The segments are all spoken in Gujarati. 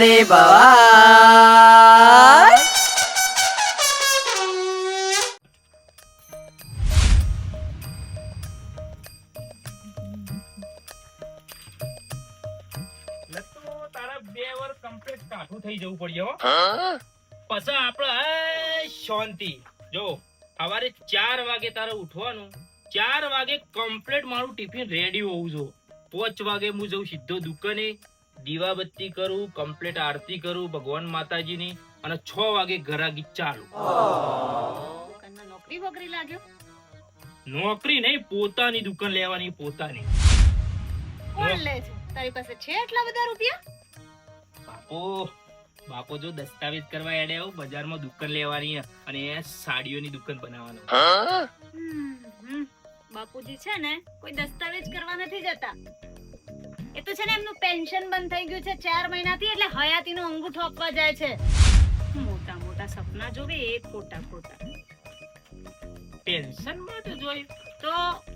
ને ભવાય. તારા 2 વર્ષ કમ્પ્લીટ કાઠું થઈ જવું પડ્યો પછી આપણે શાંતિ. જો સવારે 4 વાગે તારે ઉઠવાનું, 4 વાગે કમ્પ્લીટ મારું ટિફિન રેડી હોવું જો. 5 વાગે હું જઉં સીધો દુકાને, દીવાબત્તી કરું, કમ્પ્લીટ આરતી કરું ભગવાન માતાજીની, અને 6 વાગે ઘરાગી ચાલુ. નોકરી વોકરી લાગ્યો? નોકરી નહીં, પોતાની દુકાન લેવાની, પોતાની. કોણ લે છે? તારી પાસે છે એટલા બધા રૂપિયા? બાપો જો દસ્તાવેજ કરવા એડે આવું બજારમાં દુકાન લેવાની અને સાડીઓની દુકાન બનાવવાનું. બાપુજી છે ને કોઈ દસ્તાવેજ કરવા નથી જતા. એ તો છે ને એમનું પેન્શન બંધ થઈ ગયું છે 4 મહિનાથી, એટલે હયાતીનો અંગૂઠો આપવા જાય છે. મોટા મોટા સપના જોવે એ ખોટા ખોટા. પેન્શન માટે જોઈ તો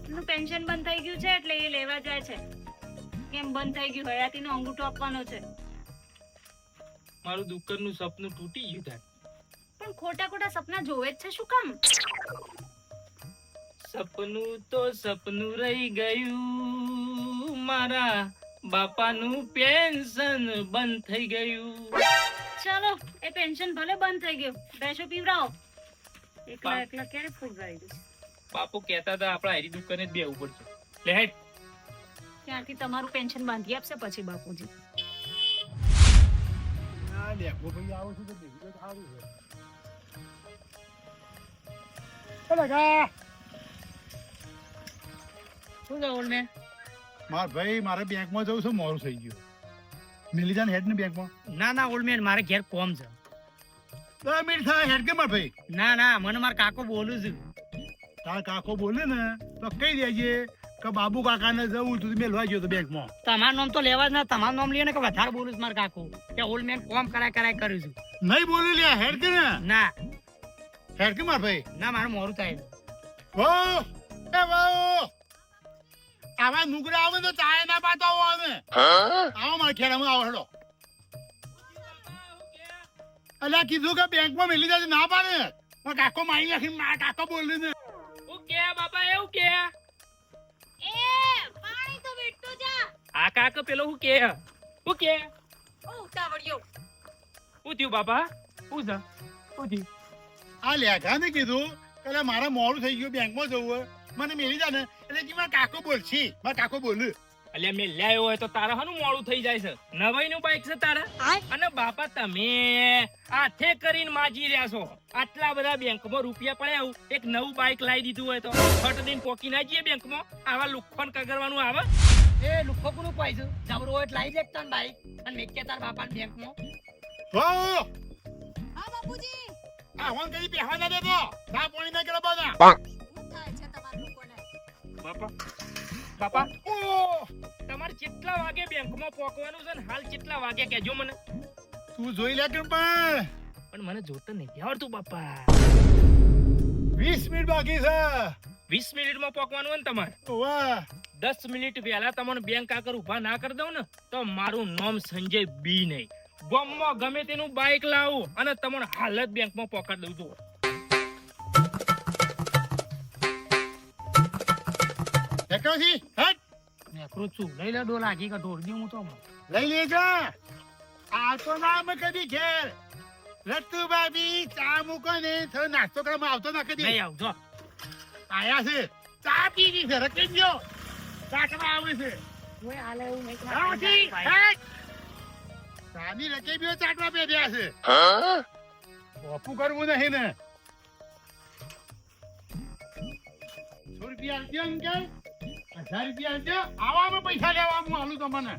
એનું પેન્શન બંધ થઈ ગયું છે એટલે એ લેવા જાય છે. કેમ બંધ થઈ ગયું? હયાતીનો અંગૂઠો આપવાનો છે. મારું દુકાનનું સપનું તૂટી ગયું થાય. પણ ખોટા ખોટા સપના જોવે જ છે શું કામ? સપનું તો સપનું રહી ગયું, મારા બાપાનું પેન્શન બંધ થઈ ગયું. ચલો એ પેન્શન ભલે બંધ થઈ ગયું, ભેંસો પીવડાવો. એકલા એકલા ક્યારે ફૂગાઈ ગયું? બાપુ કહેતા હતા આપણે આરી દુકાને જ બેવું પડશે. લે હેડ. ત્યાંથી તમારું પેન્શન બાંધી આપશે પછી બાપુજી. લેખો ભાઈ આવો છું તો બીજું તો સારું છે. ચાલો કા શું કહું મેં? માર ભાઈ મારે બેંકમાં જવું છે, મોડું થઈ ગયું. મિલી જા ને હેડ ને બેંકમાં. ના ના ઓલ્ડ મેન, મારે ઘેર કોમ છે. 10 મિનિટ થાય હેડ કે માર ભાઈ. ના ના મને માર કાકો બોલું છું. તાર કાકો બોલે ને તો કહી દેજે કે બાબુ કાકાને જવું તું મેલવા ગયો તો બેંકમાં. તમારું નામ તો લેવા જ ના, તમારું નામ લઈએ ને કે વધારે બોલું છું માર કાકો કે ઓલ્ડ મેન કોમ કરાય કરું છું. નહીં બોલી લે હેડ કે ને. ના હેડ કે માર ભાઈ. ના મારું મોડું થાય. વો એ વો આવા નુગરા આવે તો ચાય ના પાતાવો આવે. આવો માર ખેડામાં આવો હેડો. અલ્યા કીધું કે બેંકમાં મેલી જાય ના પાડે. માર કાકો મારી નાખી, માર કાકો બોલે ને. હું કે બાપા એવું કે એ પાણી તો બેઠતો જા. આ કાક પેલો હું કે ઓ ઉતાવળ્યો. હું થયું બાપા? હું થયું? આ લેઘા ને કીધું કે મારે મોડું થઈ ગયું, બેંકમાં જવું હોય, મને મેલી જા ને. એટલે કે મારા કાકો બોલશે, મારા કાકો બોલે. અલ્યા મેં લાયો હોય તો તારા હાનું મોડું થઈ જાય છે? નવાઈ નું બાઈક છે તારા? અને બાપા તમે હાથે કરીને માજી રહ્યા છો. આટલા બધા બેંકમાં રૂપિયા પડ્યા, એક નવું બાઈક લાવી દીધું હોય તો ફટ દઈને પોકી ના જઈએ બેંકમાં? આવા લુખોન કગરવાનું આવે? એ લુખો કોનું પાઈશું? જબરો હોય એટલે લાવી દે તન બાઈક અને મેકે તાર બાપાને બેંકમાં. હો હા બાપુજી. આ હોન કદી પહેવા ના દેતો. સા પાણી ના કરે બધા. શું થાય છે તમારા લોકોને? બાપા તમારે કેટલા વાગે બેંકમાં પોકવાનું છે ને હાલ કેટલા વાગે કહેજો મને. તું જોઈ લે કે પણ મને જોતો નથી આવડતું બાપા. 20 મિનિટ બાકી છે. 20 મિનિટમાં પોકવાનું હોય ને તમારે. વાહ 10 મિનિટ પહેલા તમને બેંક આગળ ઉભા ના કરી દઉં ને તો મારું નામ સંજય બી નહીં. ગામમાં ગમે તેનું બાઈક લાવું અને તમને હાલ જ બેંકમાં પોકાડી દઉં છું. એકરાજી હેટ મેકરું છું લઈ લે ડોલ આગી કે ઢોર દઉં હું તો. લઈ લેજો. આ તો નામ કદી ઘેર રત્તુ બાબી ચા મૂકો ને થોડો નાસ્તો કરવામાં આવતો ના કદી. લઈ આવજો. આયા છે ચા પીવી છે રખી ગયો. ચાટવા આવે છે. ઓય આલે એવું નહીં કે રાજી હેટ ચાની રકેબીઓ ચાટવા બેઠ્યા છે. બાપુ કરવું નહીં ને. 100 રૂપિયા આપજો અંકલ. 1000 રૂપિયા આપજો. આવામાં પૈસા લેવા હું આલું તમને.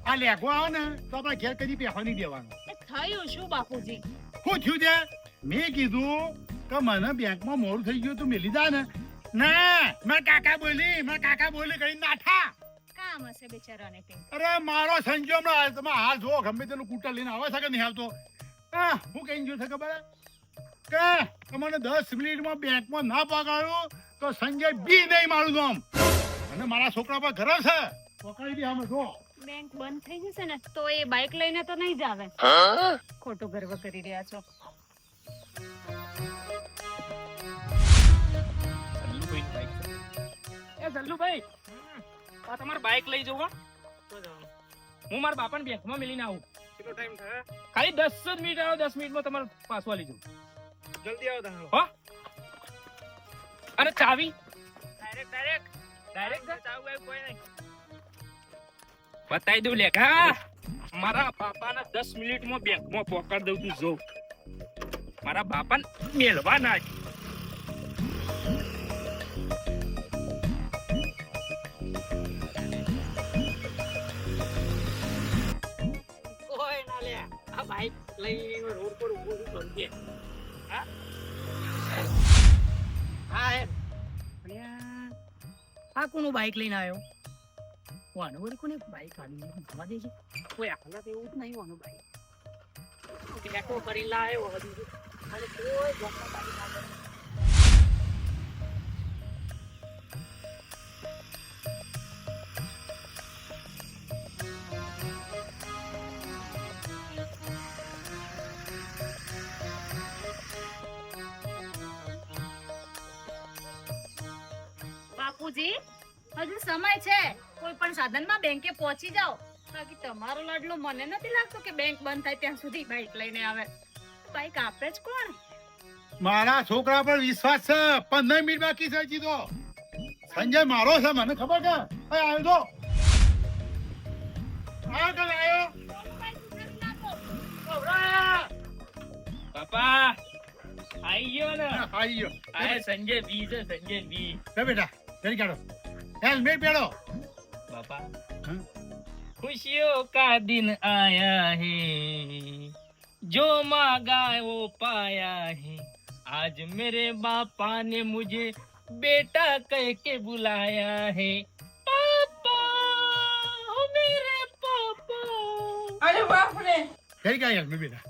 આ લેખો આવો ને તો આપણે ઘેર કદી પહેવા નહીં દેવાનું. થયું શું બાપુજી? શું થયું છે? મેં કીધું કે મને બેંકમાં મોડું થઈ ગયું તું મેલી જા ને. ના મારા કાકા બોલી કરી નાઠા. કામ હશે બેચારાને કંઈ. અરે મારો સંજો હમણાં તમે હાલ જો ગમે તેનું કૂટર લઈને આવે છે કે નહીં આવતો. હું કઈ ગયું છે ખબર કે તમને 10 મિનિટમાં બેંકમાં ના પગાડું તો સંજય બી નહીં મારું નામ. અને મારા છોકરા પર ઘર છે પકડી દે અમે જો. બેંક બંધ થઈ જશે ને તો એ બાઇક લઈને તો નહીં જ આવે. ખોટો ગર્વ કરી રહ્યા છો. જલ્લુભાઈનું બાઈક છે. એ જલ્લુભાઈ, આ તમારે બાઈક લઈ જવું હો? હું મારા બાપાને બેંકમાં મેલીને આવું. કેટલો ટાઈમ થાય? ખાલી 10 જ મિનિટ આવો, 10 મિનિટમાં તમારે પાછું આલી જવું. જલ્દી આવો તમે. હો? અને ચાવી ડાયરેક્ટ આવું કોઈ નહીં. બતાવી દઉં લેખા. મારા બાપાને 10 મિનિટમાં બેંકમાં પકડ દઉં, તું જો. મારા બાપાને મેલવા ના જ. કોઈ ના લે. આ બાઈક લઈને રોડ પર ઊભું છું સમજે. હા હે. આ કોનું બાઈક લઈને આવ્યો? વાનો વળી કોને બાઈક આલી જવા દે છે? કોઈ આખલા તો એવું જ નહીં વાનો બાઈક. બેઠો કરી લાવ્યો હજી. અને કોઈ ગમતા બાઈક ના કરે. બાપુજી, હજુ સમય છે. કોઈ પણ સાધનમાં બેંકે પહોંચી જાઓ. બાકી તમારો લાડલો મને નથી લાગતો કે બેંક બંધ થાય ત્યાં સુધી બાઇક લઈને આવે. બાઇક આપે જ કોણ? મારા છોકરા પર વિશ્વાસ છે. 15 મિનિટ બાકી છે હજી તો. સંજય મારો છે, મને ખબર છે. એ આવ્યો તો. આ કલ આવ્યો. બાપા આઈ ગયો ને. આવી ગયો. આ સંજય બી છે, સંજય બી. લે બેટા, જલ્દી કાઢો. હેલ્મેટ પહેરો. बापा हाँ? खुशियों का दिन आया है, जो मांगा वो पाया है. आज मेरे बापा ने मुझे बेटा कह के बुलाया है. पापा, ओ मेरे पापा. અરે બાપ રે. જલ્દી કાઢ હેલ્મેટ બેટા.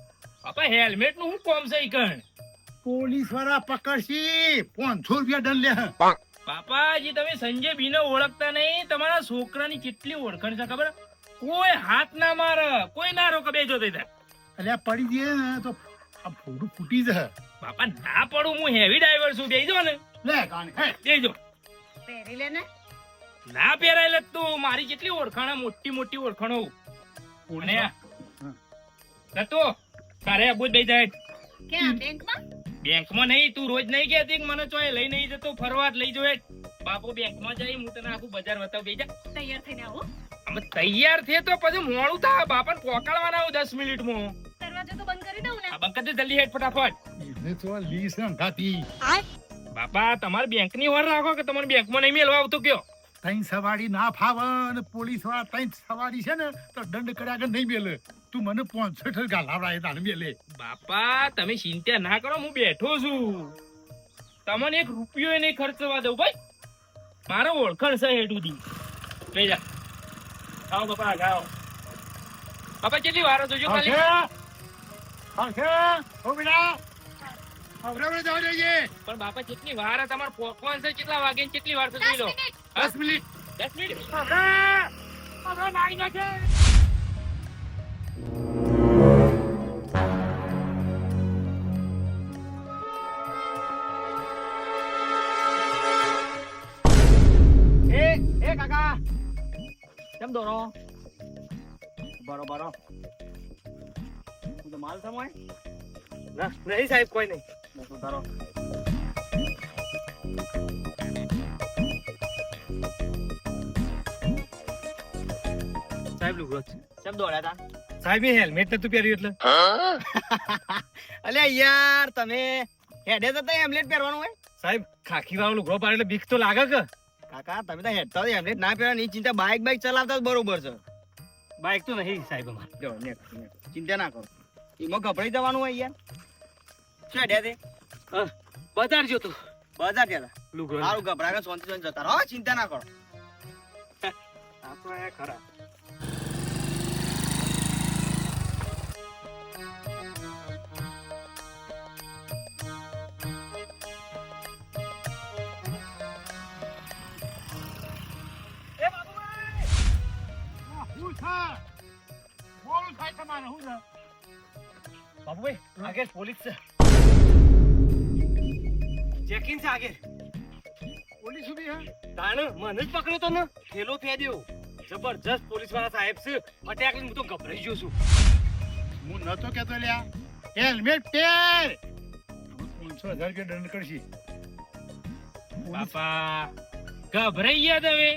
પાપા હેલ્મેટ નું શું કોમ છે ઈ કણ? પોલીસ વાળા પકડશી, 500 રૂપિયા દંડ લે. પાપાજી તમે સંજય બી ને ઓળખતા નહીં? તમારા છોકરાની કેટલી ઓળખાણ છે ખબર? કોઈ હાથ ના મારે, કોઈ ના રોકે, બેજો તે. અલ્યા પડી જઈએ ને તો આ ફોડું ફૂટી જશે. બાપા ના પડું, હું હેવી ડ્રાઈવર છું, બેજો ને. લે કાને હે. બેજો. પહેરી લે ને. ના પહેરાયેલ જ તું. મારી કેટલી ઓળખાણ, મોટી મોટી ઓળખાણો. અને તો તારે આબુ જ બે જાય. ક્યાં બેંકમાં? બેંકમાં નહીં, તું રોજ નહીં કહેતી કે મને ચોય લઈ નહીં જતો, ફરવા જ લઈ જો. બાપુ બેંકમાં જઈ, હું તને આખું બજાર બતાવ. બેજા તૈયાર થઈને આવો. અમે તૈયાર થયે તો પછી મોડું થાય. બાપાને પોકાડવાના આવું 10 મિનિટમાં. દરવાજો તો બંધ કરી દઉં ને. આ બંધ કરી દે જલ્દી, હેડ ફટાફટ. એને તો લીસ અંગાતી. બાપા તમારે બેંકની ઓર રાખો કે તમને બેંકમાં નહીં મેળવા આવતો કયો. તઈ સવારી ના ફાવે અને પોલીસ વાળા તઈ સવારી છે ને તો દંડ કર્યા આગળ નહીં મેલે. તું મને 65 ગાલાવડાય તાને મેલે. બાપા તમે ચિંતા ના કરો, હું બેઠો છું. તમને 1 રૂપિયો નહીં ખર્ચવા દઉં ભાઈ. મારો ઓળખાણ છે હેડુદી. લઈ જા. આવો બાપા, આવો. બાપા કેટલી વાર જોજો ખાલી. ઓ બેટા આવરાવરે જવા જોઈએ. પણ બાપા કેટલી વાર તમારે પોકવાન છે? કેટલા વાગે ને કેટલી વાર જોઈ લો. 10 મિનિટ. 10 મિનિટ. હવે લાગી નાખે. એ કાકા કેમ દોરો? બરોબર. તું તો માલ સમય ના નહીં સાહેબ, કોઈ નહીં. સુધારો. સાહેબ લુગડો છે. કેમ દોડ્યા તા? સાહેબ હેલ્મેટ નતું પહેર્યું એટલે. અલ્યા યાર તમે હેડે જતા હેમલેટ પહેરવાનું હોય? સાહેબ ખાખી વાળો લુગડો પાડે એટલે બીક તો લાગે કે. કાકા તમે તો હેડતા હોય હેમલેટ ના પહેરવાની ચિંતા. બાઈક ચલાવતા જ બરોબર છે. બાઈક તો નહીં સાહેબ અમારે. જો ચિંતા ના કરો, એમાં ગભરાઈ જવાનું હોય યાર. શું હેડ્યા તે? બજાર જોતું બજાર ગયા લુગડો. સારું, ગભરાગે શાંતિ જતા રહો, ચિંતા ના કરો. આપણે ખરા. થાય મોડું થાય તમારે શું છે બાબુભાઈ આગળ પોલીસ છે ચેકિંગ છે આગળ પોલીસ ઉભી હે તાણ મને જ પકડ્યો તો ને થેલો ફેદ્યો જબરજસ્ત પોલીસ વાળા સાહેબ છે અટેક લઈને હું તો ગભરાઈ ગયો છું હું નતો કેતો લ્યા હેલ્મેટ પહેર 500,000 રૂપિયા દંડ કરશી બાપા ગભરાઈ ગયા તમે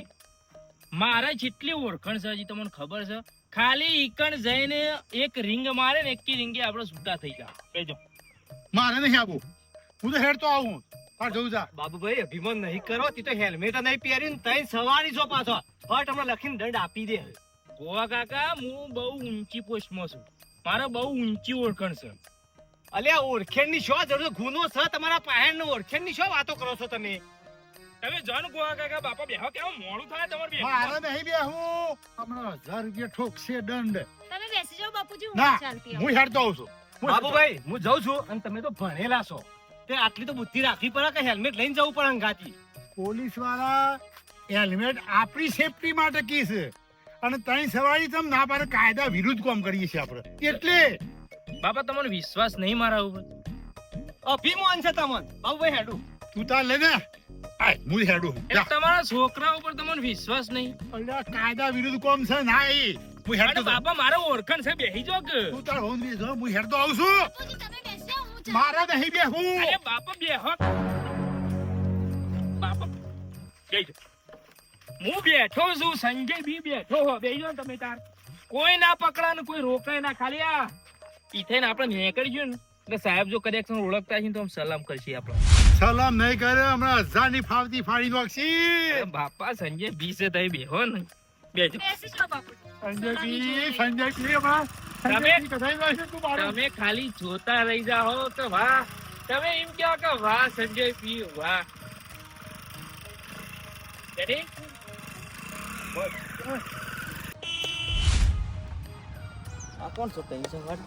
મારા જેટલી ઓળખાણ છે હજી તમને ખબર છે ખાલી ઈકણ જઈને એક રિંગ મારે ને એકી રિંગે આપણે છૂટા થઈ ગયા કહેજો મારે નહીં આવું હું તો હેડ તો આવું તાર જવું જા બાબુભાઈ અભિમાન નહીં કરો તી તો હેલ્મેટ નહીં પહેરીને તઈ સવારી છો પાછો ફટ હમણાં લખીને દંડ આપી દે ગોવા કાકા હું બહુ ઊંચી પોસ્ટમાં છું મારે બહુ ઊંચી ઓળખાણ છે અલ્યા ઓળખેણની શો જરૂર ગુનો છે તમારા પહેરનો ઓળખેણની શો વાતો કરો છો તમે તમે જાણ ગોવા કાકા બાપા બેહો કેવું મોડું થાય તમારે મારે નહીં બે હું હમણાં 1000 રૂપિયા ઠોકશે દંડ તમે બેસી જાઓ બાપુજી ના હું ચાલતી આવું. હું હેડ તો આવું છું બાબુભાઈ હું જઉં છું અને તમે તો ભણેલા છો તે આટલી તો બુદ્ધિ રાખવી પડે કે હેલ્મેટ લઈને જવું પડે અંગાથી પોલીસ વાળા હેલ્મેટ આપણી સેફટી માટે કી છે અને તઈ સવારી તમ ના પાડે કાયદા વિરુદ્ધ કામ કરીએ છીએ આપણે એટલે બાપા તમને વિશ્વાસ નહીં મારા ઉપર અભિમાન છે તમને બાબુભાઈ હેડું તું તાર લે ને આય હું હેડું એટલે તમારા છોકરા ઉપર તમને વિશ્વાસ નહીં અલ્યા કાયદા વિરુદ્ધ કામ છે ના એ હું અને હેડતો બાપા મારે ઓળખાણ છે બેહી જો કે તું તાર હોન બી જો હું હેડતો આવું છું બાપુજી તમે બેસી જાઓ હું મારા નહીં બે હું અરે બાપા બેહો બાપા બેહી જાઓ. હું બેઠો છું સંજય બી બેઠો હો બેહી જાઓ તમે તાર કોઈ ના પકડા ને કોઈ રોકાય ના ખાલી આ ઈથે ને આપણે નીકળી ગયું ને એટલે સાહેબ જો કદાચ ઓળખતા છે તો આમ સલામ કરશે આપણે સલામ નહીં કરે હમણાં 1000 ની ફાવતી ફાડી નાખશી અરે બાપા સંજય બી છે તઈ બેહો ને બેજો બેસી જાઓ બાપુજી સંજયજી હમણાં સંજયજી કથાઈ નાખશે તું મારું તમે ખાલી જોતા રહી જાઓ કે વાહ તમે એમ કહો કે વાહ સંજય પી વાહ Ready? આ કોણ છો તઈ સવાર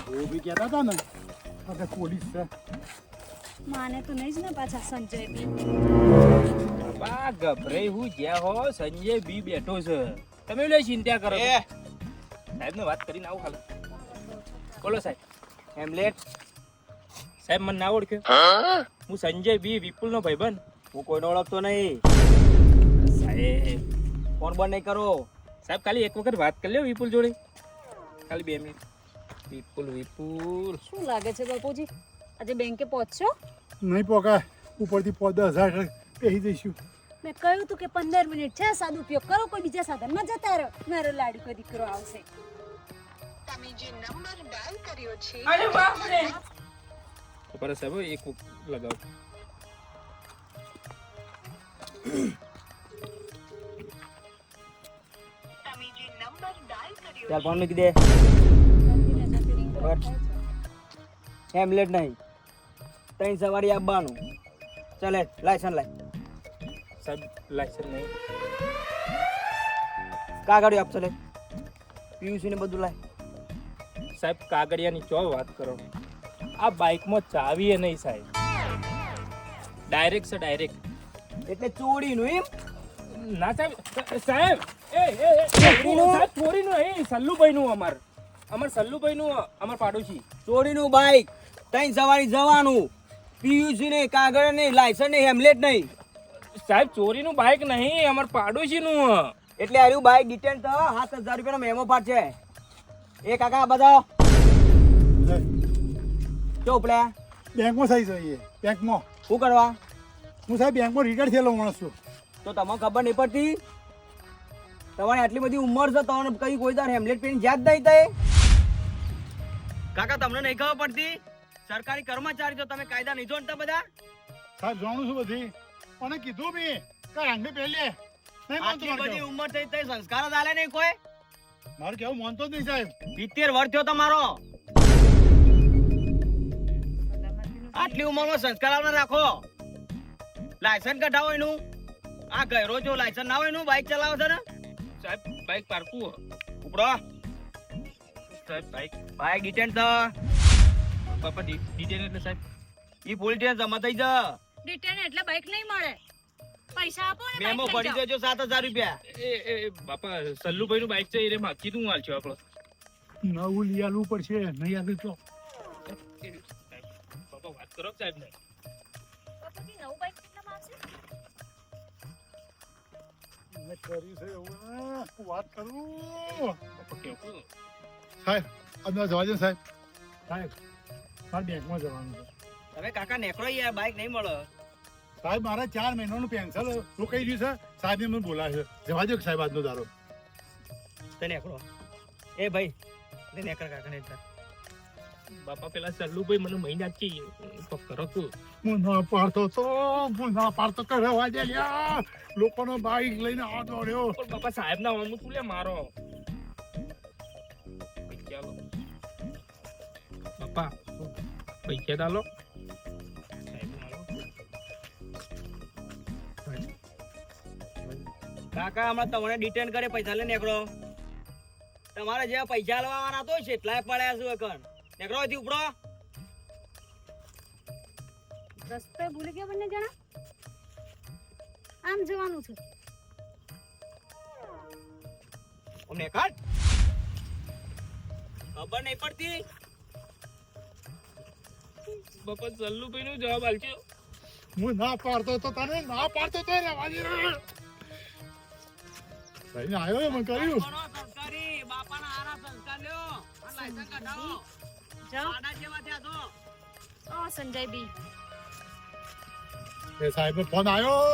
ઓ બી કહેતા હતા ને કે પોલીસ છે માને તો નહીં જ ને પાછા સંજય બી બા ગભરાઈ હું જ્યાં હો સંજય બી બેઠો છે તમે લે ચિંતા કરો સાહેબ ને વાત કરીને આવું ખાલી બોલો સાહેબ હેમલેટ સાહેબ મને ના ઓળખ્યો હું સંજય બી વિપુલ નો ભાઈબંધ હું કોઈને ઓળખતો નહીં સાહેબ ફોન બંધ નહીં કરો સાહેબ ખાલી એક વખત વાત કરી લ્યો વિપુલ જોડે ખાલી 2 મિનિટ વિપુલ વિપુલ શું લાગે છે બાપુજી આજે બેંકે પહોંચશો નહીં પોકાય ઉપરથી 10,000 પહેરી દઈશું મેં કહ્યું તું કે 15 મિનિટ છે સદુપયોગ કરો કોઈ બીજા સાધનમાં જતા રહો મારો લાડકો દીકરો આવશે તમે જે નંબર ડાયલ કર્યો છે અરે બાપ રે ઉપર સાહેબ એક લગાવ તમે જે નંબર ડાયલ કર્યો ચાલ ફોન મૂકી દે જલ્દી ને જલ્દી ring બસ. થાય છે. હેમલેટ નહીં તઈ સવારી આવવાનું ચાલે લાયસન્સ લાય સાહેબ લાયસન્સ નહીં કાગળિયો આપશો લે પીયુસી ને બધું લાય સાહેબ કાગળિયાની ચો વાત કરો આ બાઇકમાં ચાવી એ નહીં સાહેબ ડાયરેક્ટ છે ડાયરેક્ટ એટલે ચોરીનું એમ ના સાહેબ સાહેબ સાહેબ ચોરીનું નહીં સલ્લુભાઈનું અમાર સલ્લુભાઈનું અમાર પાડોશી ચોરીનું બાઈક તઈ સવારી જવાનું પીયુસી ને કાગળ નહીં લાયસન્સ નહીં હેમલેટ નહીં સાહેબ ચોરીનું બાઇક નહીં અમાર પાડોશીનું એટલે આર્યું બાઈક ડિટેન તો 7,000 રૂપિયાનો મેમો પાડ છે એ કાકા બતાવો જો ઉપડ્યા બેંકમાં થઈ જઈએ બેંકમાં શું કરવા હું સાહેબ બેંકમાં રિટાયર થયેલો માણસ છું તો તમને ખબર નહીં પડતી તમારી આટલી બધી ઉંમર છે તમને કઈ કોઈ દર હેમલેટ પહેરીને યાદ નહીં થાય કાકા તમને નહીં ખબર પડતી સરકારી કર્મચારી તો તમે કાયદા નહીં જોડતા બધા સાહેબ જાણું છું બધી અને કીધું બી કે રંગે પહેલે નહીં માનતો આટલી મારે બધી કેવું. ઉંમર થઈ તઈ સંસ્કાર જ આલે નહીં કોઈ મારે કેવું માનતો જ નહીં સાહેબ 70 વર્ષ થયો તમારો આટલી ઉંમરમાં સંસ્કાર આલવા રાખો લાયસન્સ કઢાવો એનું આ ગયરો જો લાયસન્સ ના હોય એનું બાઇક ચલાવો છે ને સાહેબ બાઇક પારકું ઉપડો સાહેબ બાઇક બાઇક ડિટેન તો બાપા ડિટેન એટલે સાહેબ ઈ પોલીસ સ્ટેશન જમા થઈ જા રિટર્ન એટલે બાઈક નહીં મળે. પૈસા આપો ને મેમો બાઈક લઈ ભરી જાઓ. દેજો 7000 રૂપિયા. એ બાપા સલ્લુભાઈ નું બાઈક છે એ માગી તું હાલ છો આપણો નવું લઈ આલવું પડશે નહીં આલું તો બાપા વાત કરો સાહેબ ને બાપુજી, નવું બાઈક કેટલામાં આવશે? મેં કર્યું છે એવું ને, હું વાત કરું બાપા કેવું સાહેબ અંદર જવા દે સાહેબ મારે બેંકમાં જવાનું છે તમે કાકા નેકરો યાર બાઈક નહીં મળે. સાહેબ મારે 4 મહિનાનું પેન્શન રોકાઈ ગયું છે સાહેબ મને બોલાવે છે જવા દો સાહેબ આજનો દારો તે નેકરો. એ ભાઈ તે નેકર કાકા ને એકતા. બાપા પેલા સલ્લુભાઈ મને મહિના જ કરો તું હું ના પાડતો તો રહેવા દે લ્યા લોકોનો બાઈક લઈને આ દોડ્યો પણ બાપા સાહેબ ના હું તું લે મારો ચાલો બાપા પૈસા ડાલો કાકા હમણાં તમને ડિટેન કરે પૈસા લઈને નેકરો. તમારે જે પૈસા લેવાના તો છે એટલાય પડ્યા છું એકણ. નેકરો અહીંથી ઉપડો. રસ્તે ભૂલી ગયા બંને જણા. આમ જવાનું છે. અમને કાઢ. ખબર નહીં પડતી. બાપા સલ્લુભાઈ નો જવાબ આલજો હું ના પાડતો તો તને ના પાડતો તો રહેવા દે ભાઈને આવ્યો મેં કર્યું કોનો સંસ્કારી બાપાના આરા સંસ્કાર લ્યો. આ લાયસન્સ કઢાવો. જાઓ. આડા જેવા થયા છો. ઓ સંજય બી. એ સાહેબ નો ફોન આવ્યો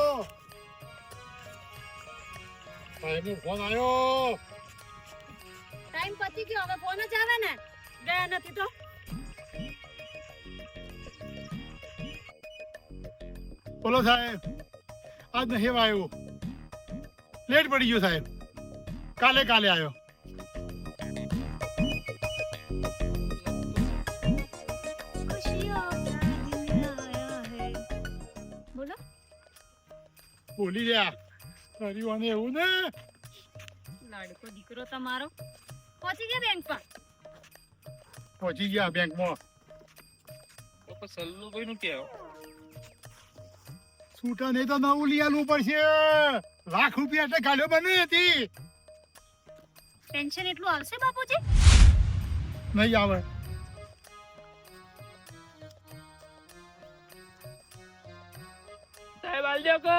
ટાઈમ પતી ગયો, હવે ફોન જ આવે ને. ગયા નથી તો. બોલો સાહેબ આજ નહીં આવ્યો લેટ પડી ગયો સાહેબ કાલે આવ્યો બોલો. બોલી રહ્યા કર્યું એવું ને લાડકો દીકરો તમારો પહોંચી ગયા બેંકમાં. પહોંચી ગયા બેંકમાં બાપા સલ્લુભાઈ નું કેવો છૂટા નહીં તો નવું લઈ આલવું પડશે લાખ રૂપિયા એટલે ગાડીઓ બની હતી પેન્શન એટલું આવશે બાપુજી? નહીં આવે સાહેબ આલજો કો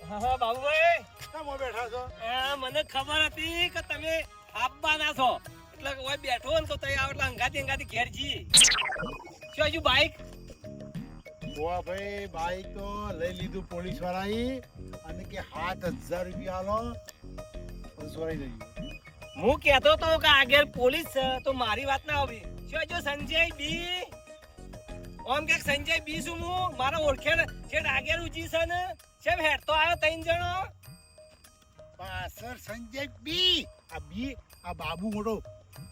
હા બાબુભાઈ કેમ બેઠા છો મને ખબર હતી કે તમે આપવાના છો એટલે ઓય બેઠો ને તો તઈ આવટલા અંગાતી ઘેર જી શું હજુ બાઈક ગોવા ભાઈ બાઈક તો લઈ લીધું પોલીસ વાળાએ અને કે 7000 રૂપિયા આલો સોરાઈ ગયું હું કહેતો તો કે આગળ પોલીસ છે તો મારી વાત ના આવી શું હજુ સંજય બી ઓમ કે સંજય બી શું હું મારા ઓળખે છે આગળ ઉજી છે ને કેમ હેડ તો આવ્યો 3 જણો પાસર સંજય બી આ બાબુ મોટો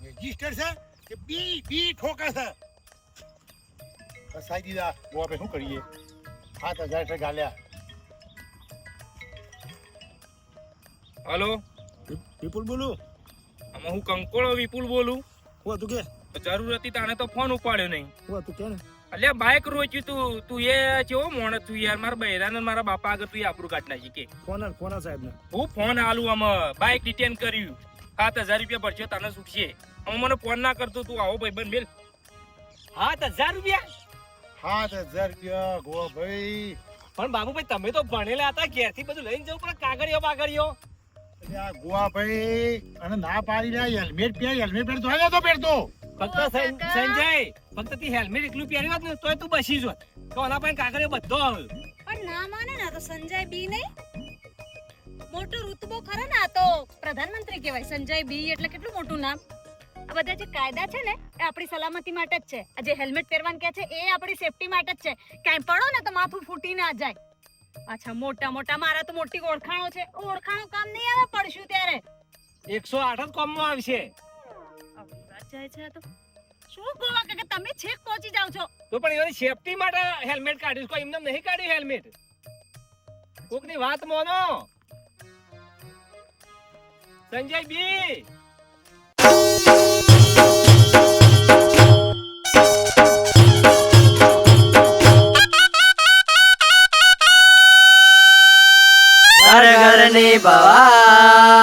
રજિસ્ટર છે કે બી ઠોકા છે કસાઈ દીધા ગોવા ભાઈ શું કરીએ 7000 એટલે ગાલ્યા હલો વિપુલ બોલું આમાં હું કંકોળો વિપુલ બોલું હું તું કે જરૂર હતી તાણે તો ફોન ઉપાડ્યો નહીં હું તું કે ને અલ્યા બાઈક રોચ્યું તું એ કેવો મોણ તું યાર મારા બૈરા ને મારા બાપા આગળ તું આપણું કાઢ નાખી કે કોના સાહેબ ને હું ફોન આલું આમાં બાઈક ડિટેન કર્યું 7000 રૂપિયા ભરજો તને છૂટશે આમાં મને ફોન ના કરતો તું આવો ભાઈ બંધ મેલ 7000 રૂપિયા 7000 રૂપિયા ગોવા ભાઈ પણ બાબુભાઈ તમે તો ભણેલા હતા ઘેરથી બધું લઈને જવું પડે કાગળિયો બાગળિયો એટલે આ ગોવા ભાઈ અને ના પાડી રહ્યા હેલ્મેટ પહેર તો તો પહેરતો ફક્ત સંજય ફક્ત તી હેલ્મેટ એકલું પહેર્યું હોત ને તોય તું બસી જોત તો આના પાસે કાગળિયો બધો આવે પણ ના માને ને તો સંજય બી નહીં. મોટો ઋતબો ખરો ને, આ તો પ્રધાનમંત્રી કહેવાય. સંજય બી એટલે કેટલું મોટું નામ. આ બધા જે કાયદા છે ને એ આપણી સલામતી માટે જ છે. આ જે હેલ્મેટ પહેરવાનું કહે છે એ આપણી સેફટી માટે જ છે. ક્યાંય પડો ને તો માથું ફૂટી ના જાય. અચ્છા મોટા મારા તો મોટી ઓળખાણો છે. ઓળખાણો કામ નહીં આવે પડશું ત્યારે. 108 જ કોમમાં આવશે જાય છે તો શું ગોવા કે તમે છેક પહોંચી જાવ છો. તો પણ એની સેફટી માટે હેલ્મેટ કાઢ્યું કોઈ એમને નહીં કાઢ્યું હેલ્મેટ કોકની વાત મોનો. સંજય બી ઘર ઘરની ભવા